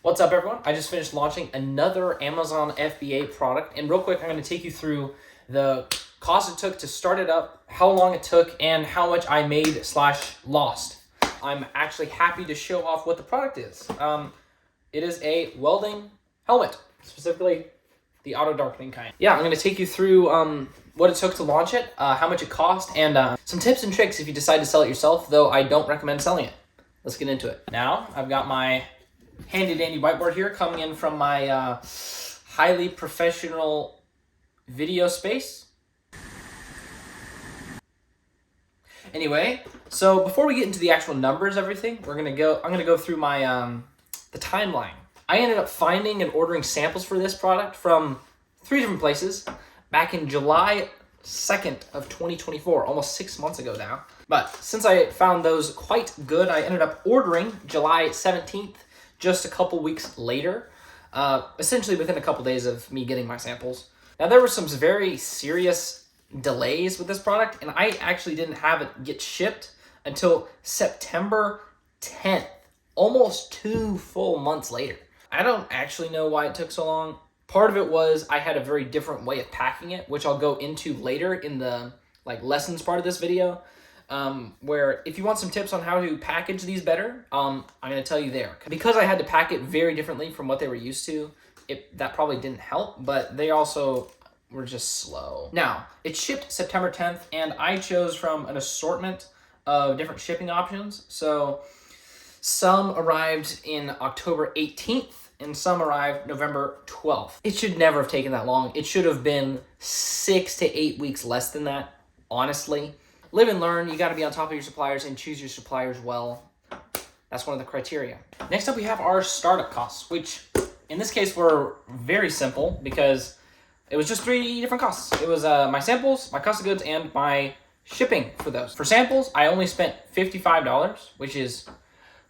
What's up, everyone? I just finished launching another Amazon FBA product, and real quick, I'm going to take you through the cost it took to start it up, how long it took, and how much I made / lost. I'm actually happy to show off what the product is. It is a welding helmet, specifically the auto darkening kind. Yeah, I'm going to take you through what it took to launch it, how much it cost, and some tips and tricks if you decide to sell it yourself, though I don't recommend selling it. Let's get into it. Now, I've got my handy dandy whiteboard here coming in from my highly professional video space. Anyway, so before we get into the actual numbers, everything, I'm gonna go through my the timeline. I ended up finding and ordering samples for this product from 3 different places back in July 2nd of 2024, almost 6 months ago now. But since I found those quite good, I ended up ordering July 17th, just a couple weeks later, essentially within a couple days of me getting my samples. Now, there were some very serious delays with this product, and I actually didn't have it get shipped until September 10th, almost 2 full months later. I don't actually know why it took so long. Part of it was I had a very different way of packing it, which I'll go into later in the lessons part of this video. Where if you want some tips on how to package these better, I'm going to tell you there. Because I had to pack it very differently from what they were used to, that probably didn't help, but they also were just slow. Now, it shipped September 10th, and I chose from an assortment of different shipping options. So some arrived in October 18th, and some arrived November 12th. It should never have taken that long. It should have been 6 to 8 weeks less than that, honestly. Live and learn. You got to be on top of your suppliers and choose your suppliers well. That's one of the criteria. Next up, we have our startup costs, which in this case were very simple because it was just 3 different costs. It was my samples, my cost of goods, and my shipping for those. For samples, I only spent $55, which is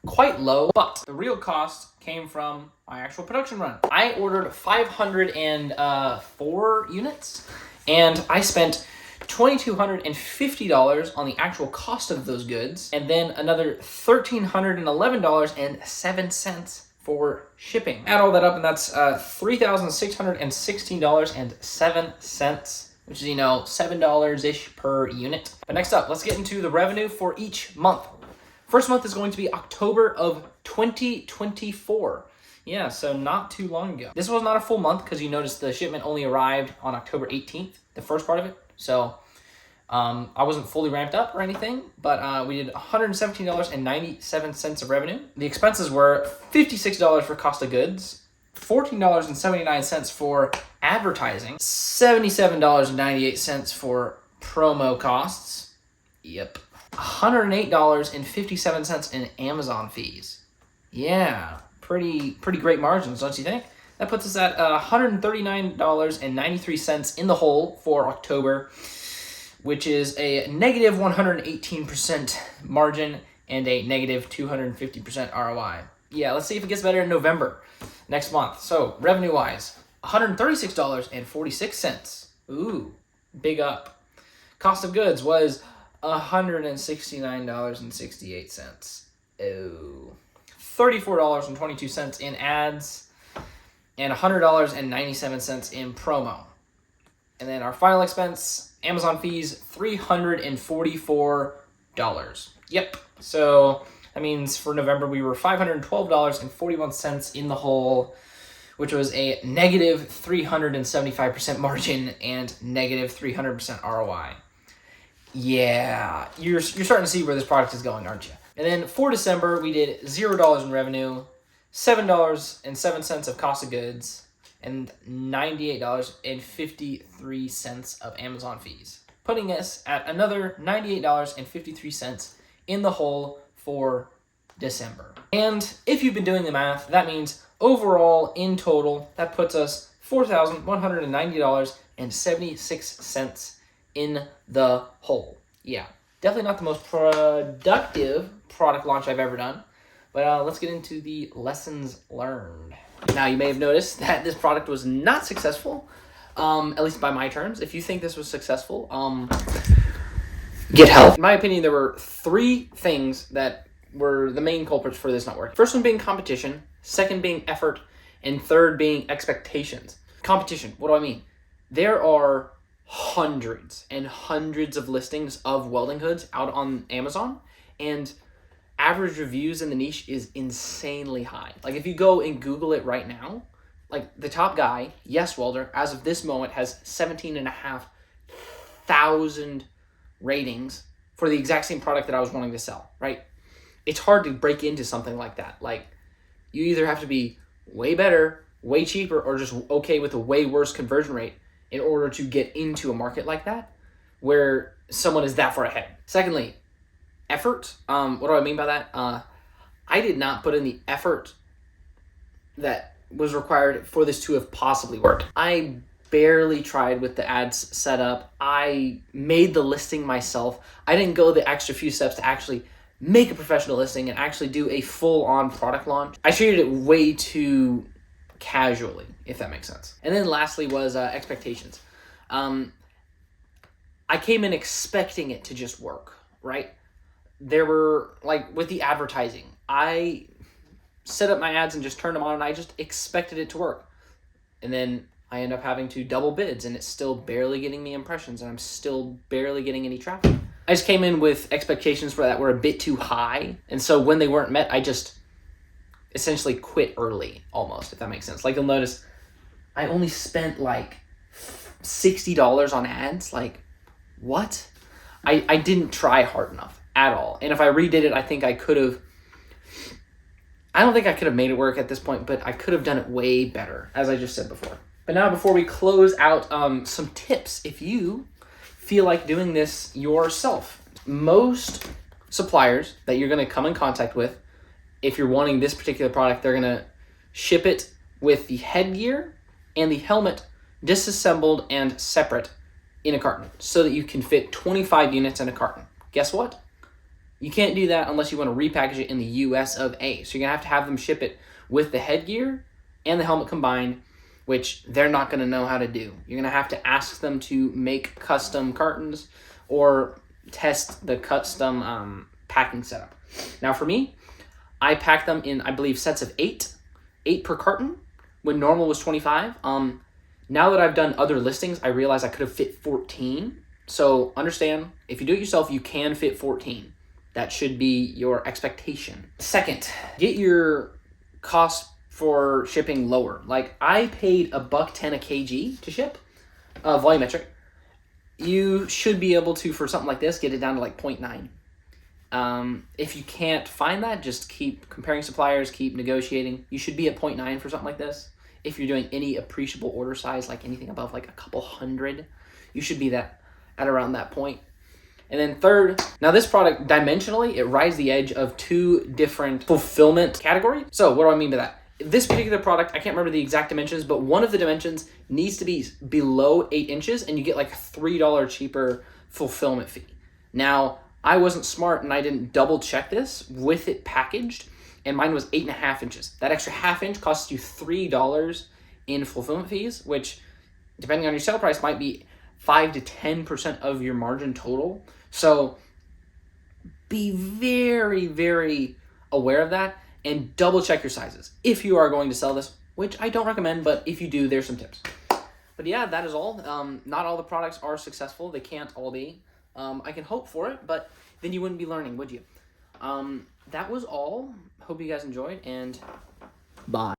quite low, but the real cost came from my actual production run. I ordered 504 units, and I spent $2,250 on the actual cost of those goods, and then another $1,311.07 for shipping. Add all that up, and that's $3,616.07, which is, $7-ish per unit. But next up, let's get into the revenue for each month. First month is going to be October of 2024. Yeah, so not too long ago. This was not a full month because you notice the shipment only arrived on October 18th, the first part of it. So I wasn't fully ramped up or anything, but we did $117.97 of revenue. The expenses were $56 for cost of goods, $14.79 for advertising, $77.98 for promo costs. Yep. $108.57 in Amazon fees. Yeah, pretty great margins, don't you think? That puts us at $139.93 in the hole for October, which is a negative 118% margin and a negative 250% ROI. Yeah, let's see if it gets better in November next month. So revenue-wise, $136.46. Ooh, big up. Cost of goods was $169.68. Oh, $34.22 in ads, and $100.97 in promo. And then our final expense, Amazon fees, $344. Yep. So that means for November, we were $512.41 in the hole, which was a negative 375% margin and negative 300% ROI. Yeah, you're starting to see where this product is going, aren't you? And then for December, we did $0 in revenue, $7.07 of cost of goods, and $98.53 of Amazon fees, putting us at another $98.53 in the hole for December. And if you've been doing the math, that means overall, in total, that puts us $4,190.76 in the hole. Yeah, definitely not the most productive product launch I've ever done, but let's get into the lessons learned. Now, you may have noticed that this product was not successful, at least by my terms. If you think this was successful, get help. In my opinion, there were 3 things that were the main culprits for this not working. First one being competition. second being effort, and third being expectations. Competition, what do I mean? There are hundreds and hundreds of listings of welding hoods out on Amazon, and average reviews in the niche is insanely high. Like if you go and Google it right now, like the top guy, Yes Welder, as of this moment has 17,500 ratings for the exact same product that I was wanting to sell, right? It's hard to break into something like that. Like you either have to be way better, way cheaper, or just okay with a way worse conversion rate in order to get into a market like that where someone is that far ahead. Secondly, effort. What do I mean by that? I did not put in the effort that was required for this to have possibly worked. I barely tried with the ads setup. I made the listing myself. I didn't go the extra few steps to actually make a professional listing and actually do a full-on product launch. I treated it way too casually, if that makes sense. And then lastly was expectations. I came in expecting it to just work, right? There were, like, with the advertising, I set up my ads and just turned them on, and I just expected it to work. And then I end up having to double bids, and it's still barely getting me impressions, and I'm still barely getting any traffic. I just came in with expectations for that were a bit too high, and so when they weren't met, I just essentially quit early, almost, if that makes sense. Like, you'll notice I only spent like $60 on ads. Like, what? I didn't try hard enough at all. And if I redid it, I think I could have, I don't think I could have made it work at this point, but I could have done it way better, as I just said before. But now, before we close out, some tips if you feel like doing this yourself. Most suppliers that you're going to come in contact with, if you're wanting this particular product, they're going to ship it with the headgear and the helmet disassembled and separate in a carton so that you can fit 25 units in a carton. Guess what? You can't do that unless you want to repackage it in the US of A. So you're going to have them ship it with the headgear and the helmet combined, which they're not going to know how to do. You're going to have to ask them to make custom cartons or test the custom packing setup. Now for me, I packed them in, I believe, sets of 8 per carton, when normal was 25. Now that I've done other listings, I realize I could have fit 14. So understand, if you do it yourself, you can fit 14. That should be your expectation. Second, get your cost for shipping lower. Like, I paid $1.10 a kg to ship, volumetric. You should be able to, for something like this, get it down to like 0.9. If you can't find that, just keep comparing suppliers, keep negotiating. You should be at 0.9 for something like this. If you're doing any appreciable order size, like anything above like a couple hundred, you should be at around that point. And then third, now this product, dimensionally, it rides the edge of 2 different fulfillment categories. So what do I mean by that? This particular product, I can't remember the exact dimensions, but one of the dimensions needs to be below 8 inches, and you get like a $3 cheaper fulfillment fee. Now, I wasn't smart and I didn't double check this with it packaged, and mine was 8.5 inches. That extra half inch costs you $3 in fulfillment fees, which, depending on your sale price, might be 5 to 10% of your margin total. So be very, very aware of that, and double check your sizes if you are going to sell this, which I don't recommend, but if you do, there's some tips. But yeah, that is all. Not all the products are successful. They can't all be. I can hope for it, but then you wouldn't be learning, would you? That was all. Hope you guys enjoyed, and bye.